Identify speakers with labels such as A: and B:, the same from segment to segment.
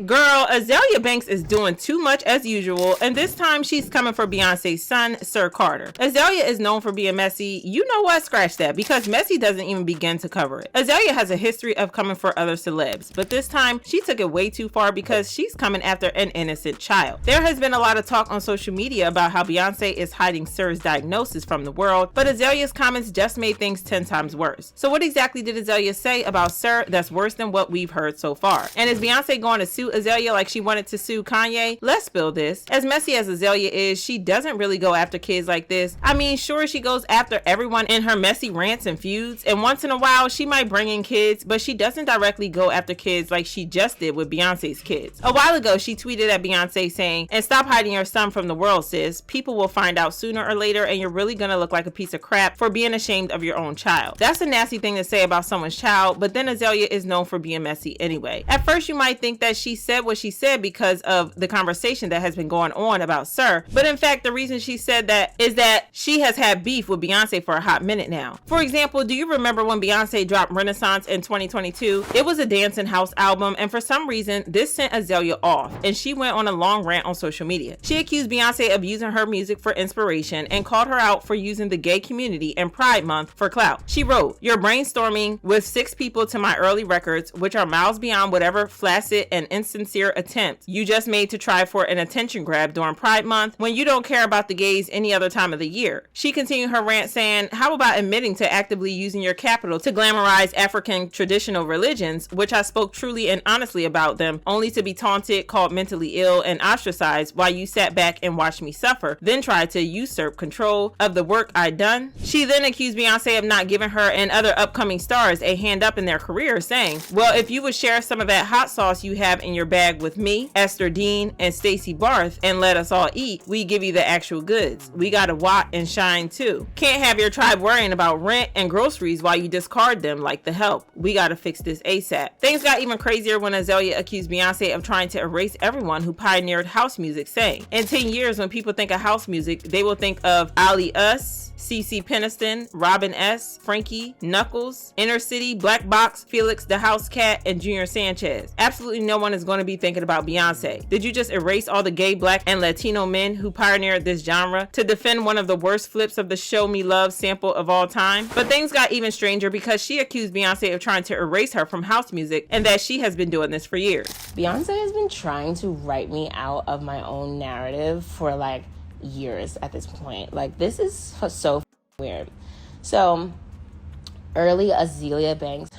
A: Girl, Azealia Banks is doing too much as usual, and this time she's coming for Beyonce's son, Sir Carter. Azealia is known for being messy. You know what? Scratch that, because messy doesn't even begin to cover it. Azealia has a history of coming for other celebs, but this time she took it way too far because she's coming after an innocent child. There has been a lot of talk on social media about how Beyonce is hiding Sir's diagnosis from the world, but Azalea's comments just made things 10 times worse. So what exactly did Azealia say about Sir that's worse than what we've heard so far? And is Beyonce going to sue Azealia like she wanted to sue Kanye? Let's spill this. As messy as Azealia is, she doesn't really go after kids like this. I mean, sure, she goes after everyone in her messy rants and feuds, and once in a while she might bring in kids, but she doesn't directly go after kids like she just did with Beyonce's kids. A while ago, she tweeted at Beyonce saying, "And stop hiding your son from the world, sis. People will find out sooner or later, and you're really gonna look like a piece of crap for being ashamed of your own child." That's a nasty thing to say about someone's child, but then Azealia is known for being messy anyway. At first, you might think that she said what she said because of the conversation that has been going on about Sir, but in fact, the reason she said that is that she has had beef with Beyonce for a hot minute now. For example, do you remember when Beyonce dropped Renaissance in 2022? It was a dance and house album, and for some reason, this sent Azealia off, and she went on a long rant on social media. She accused Beyonce of using her music for inspiration and called her out for using the gay community and Pride Month for clout. She wrote, "You're brainstorming with 6 people to my early records, which are miles beyond whatever flaccid and insincere attempt you just made to try for an attention grab during Pride Month when you don't care about the gays any other time of the year." She continued her rant saying, "How about admitting to actively using your capital to glamorize African traditional religions, which I spoke truly and honestly about them, only to be taunted, called mentally ill, and ostracized while you sat back and watched me suffer, then tried to usurp control of the work I'd done?" She then accused Beyonce of not giving her and other upcoming stars a hand up in their career, saying, "Well, if you would share some of that hot sauce you have in your bag with me, Esther Dean, and Stacey Barth, and let us all eat, we give you the actual goods. We gotta watt and shine too. Can't have your tribe worrying about rent and groceries while you discard them like the help. We gotta fix this ASAP." Things got even crazier when Azealia accused Beyonce of trying to erase everyone who pioneered house music, saying, "In 10 years, when people think of house music, they will think of Ali Us, CeCe Peniston, Robin S., Frankie, Knuckles, Inner City, Black Box, Felix the House Cat, and Junior Sanchez. Absolutely no one is going to be thinking about Beyonce. Did you just erase all the gay, black, and Latino men who pioneered this genre to defend one of the worst flips of the Show Me Love sample of all time?" But things got even stranger because she accused Beyonce of trying to erase her from house music and that she has been doing this for years.
B: Beyonce has been trying to write me out of my own narrative for like years at this point. Like, this is so weird. So early Azealia Banks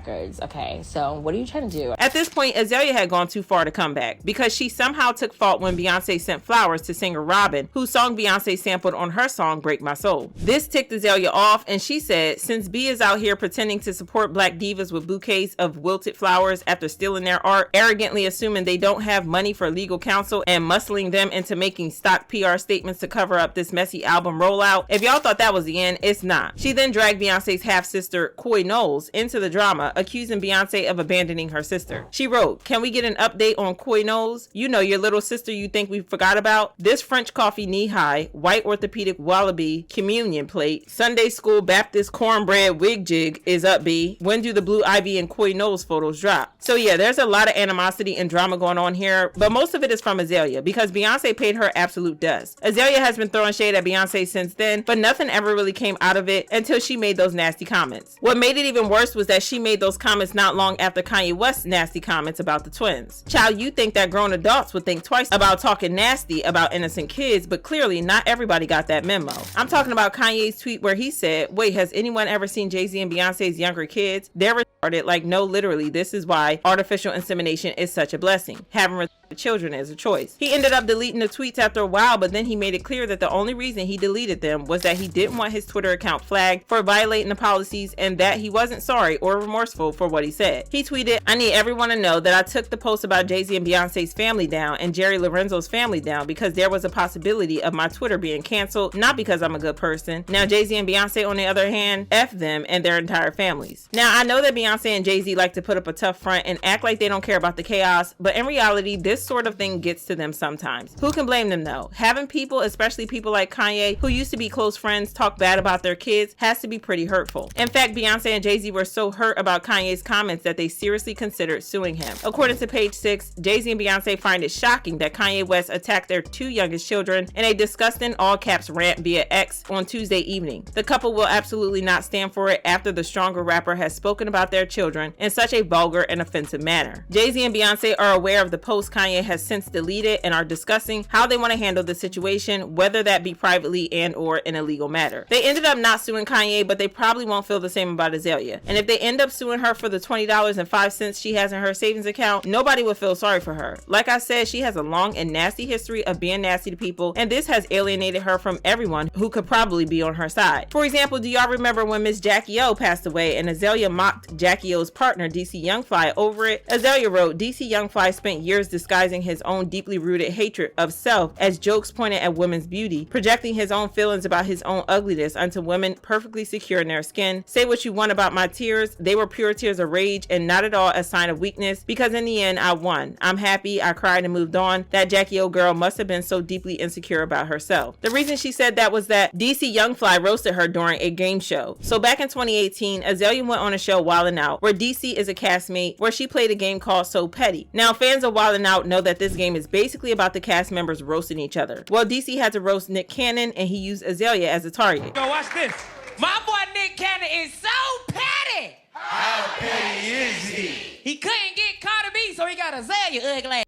B: records. Okay, so what are you trying to do?
A: At this point, Azealia had gone too far to come back because she somehow took fault when Beyonce sent flowers to singer Robin, whose song Beyonce sampled on her song Break My Soul. This ticked Azealia off, and she said, "Since B is out here pretending to support black divas with bouquets of wilted flowers after stealing their art, arrogantly assuming they don't have money for legal counsel, and muscling them into making stock PR statements to cover up this messy album rollout, if y'all thought that was the end, it's not." She then dragged Beyonce's half-sister Coy Knowles into the drama, accusing Beyonce of abandoning her sister. She wrote, "Can we get an update on Coy Knowles? You know, your little sister you think we forgot about? This French coffee knee-high, white orthopedic wallaby communion plate, Sunday school Baptist cornbread wig jig is up, B. When do the Blue Ivy and Coy Knowles photos drop?" So yeah, there's a lot of animosity and drama going on here, but most of it is from Azealia because Beyonce paid her absolute dust. Azealia has been throwing shade at Beyonce since then, but nothing ever really came out of it until she made those nasty comments. What made it even worse was that she made those comments not long after Kanye West's nasty comments about the twins. Child, you think that grown adults would think twice about talking nasty about innocent kids, but clearly not everybody got that memo. I'm talking about Kanye's tweet where he said, "Wait, has anyone ever seen Jay-Z and Beyonce's younger kids? They're retarded." Like, no, literally, this is why artificial insemination is such a blessing. Having children is a choice. He ended up deleting the tweets after a while, but then he made it clear that the only reason he deleted them was that he didn't want his Twitter account flagged for violating the policies and that he wasn't sorry or remorseful for what he said. He tweeted, "I need everyone to know that I took the post about Jay-Z and Beyonce's family down and Jerry Lorenzo's family down because there was a possibility of my Twitter being canceled, not because I'm a good person. Now Jay-Z and Beyonce, on the other hand, F them and their entire families." Now, I know that Beyonce and Jay-Z like to put up a tough front and act like they don't care about the chaos, but in reality, this sort of thing gets to them sometimes. Who can blame them though? Having people, especially people like Kanye, who used to be close friends, talk bad about their kids has to be pretty hurtful. In fact, Beyonce and Jay-Z were so hurt about Kanye's comments that they seriously considered suing him. According to Page 6, Jay-Z and Beyonce find it shocking that Kanye West attacked their two youngest children in a disgusting all-caps rant via X on Tuesday evening. The couple will absolutely not stand for it after the stronger rapper has spoken about their children in such a vulgar and offensive manner. Jay-Z and Beyonce are aware of the post Kanye has since deleted and are discussing how they want to handle the situation, whether that be privately and or in a legal matter. They ended up not suing Kanye, but they probably won't feel the same about Azealia. And if they end up suing her for the $20.05 she has in her savings account, nobody will feel sorry for her. Like I said, she has a long and nasty history of being nasty to people, and this has alienated her from everyone who could probably be on her side. For example, do y'all remember when Miss Jackie O passed away and Azealia mocked Jackie O's partner DC Young Fly over it? Azealia wrote, DC Young Fly spent years disguising his own deeply rooted hatred of self as jokes pointed at women's beauty, projecting his own feelings about his own ugliness onto women perfectly secure in their skin. Say what you want about my tears, they were pure tears of rage and not at all a sign of weakness, because in the end I won. I'm happy, I cried and moved on. That Jackie O girl must have been so deeply insecure about herself. The reason she said that was that DC Young Fly roasted her during a game show. So back in 2018, Azealia went on a show Wildin' Out, where DC is a castmate, where she played a game called So Petty. Now fans of Wildin' Out know that this game is basically about the cast members roasting each other. Well, DC had to roast Nick Cannon and he used Azealia as a target.
C: Yo, watch this. My boy Nick Cannon is so petty.
D: How petty is he?
C: He couldn't get Cardi B, so he got Azealia ugly.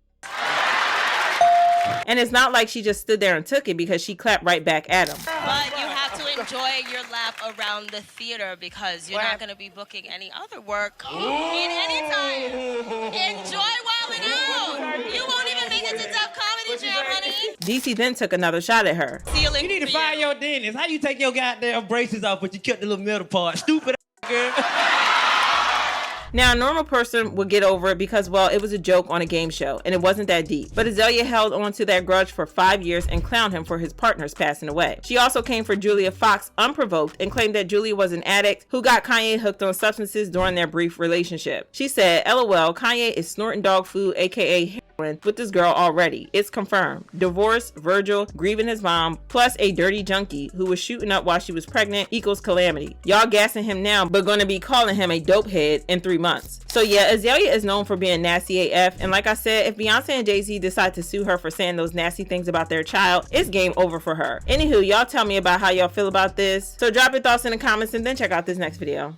A: And it's not like she just stood there and took it, because she clapped right back at him.
E: But you have to enjoy your lap around the theater because you're not going to be booking any other work in any time. Enjoy Wildin' Out. You won't even make it to Dub Comedy Jam, honey.
A: DC then took another shot at her.
C: You need to find your dentist. How you take your goddamn braces off but you cut the little middle part? Stupid girl.
A: Now, a normal person would get over it because, well, it was a joke on a game show and it wasn't that deep. But Azealia held on to that grudge for 5 years and clowned him for his partners passing away. She also came for Julia Fox unprovoked and claimed that Julia was an addict who got Kanye hooked on substances during their brief relationship. She said, LOL, Kanye is snorting dog food, aka heroin, with this girl already. It's confirmed. Divorce, Virgil, grieving his mom, plus a dirty junkie who was shooting up while she was pregnant equals calamity. Y'all gassing him now, but gonna be calling him a dope head in 3 months. So yeah, Azealia is known for being nasty AF, and like I said, if Beyonce and Jay-Z decide to sue her for saying those nasty things about their child, it's game over for her. Anywho, y'all tell me about how y'all feel about this. So drop your thoughts in the comments and then check out this next video.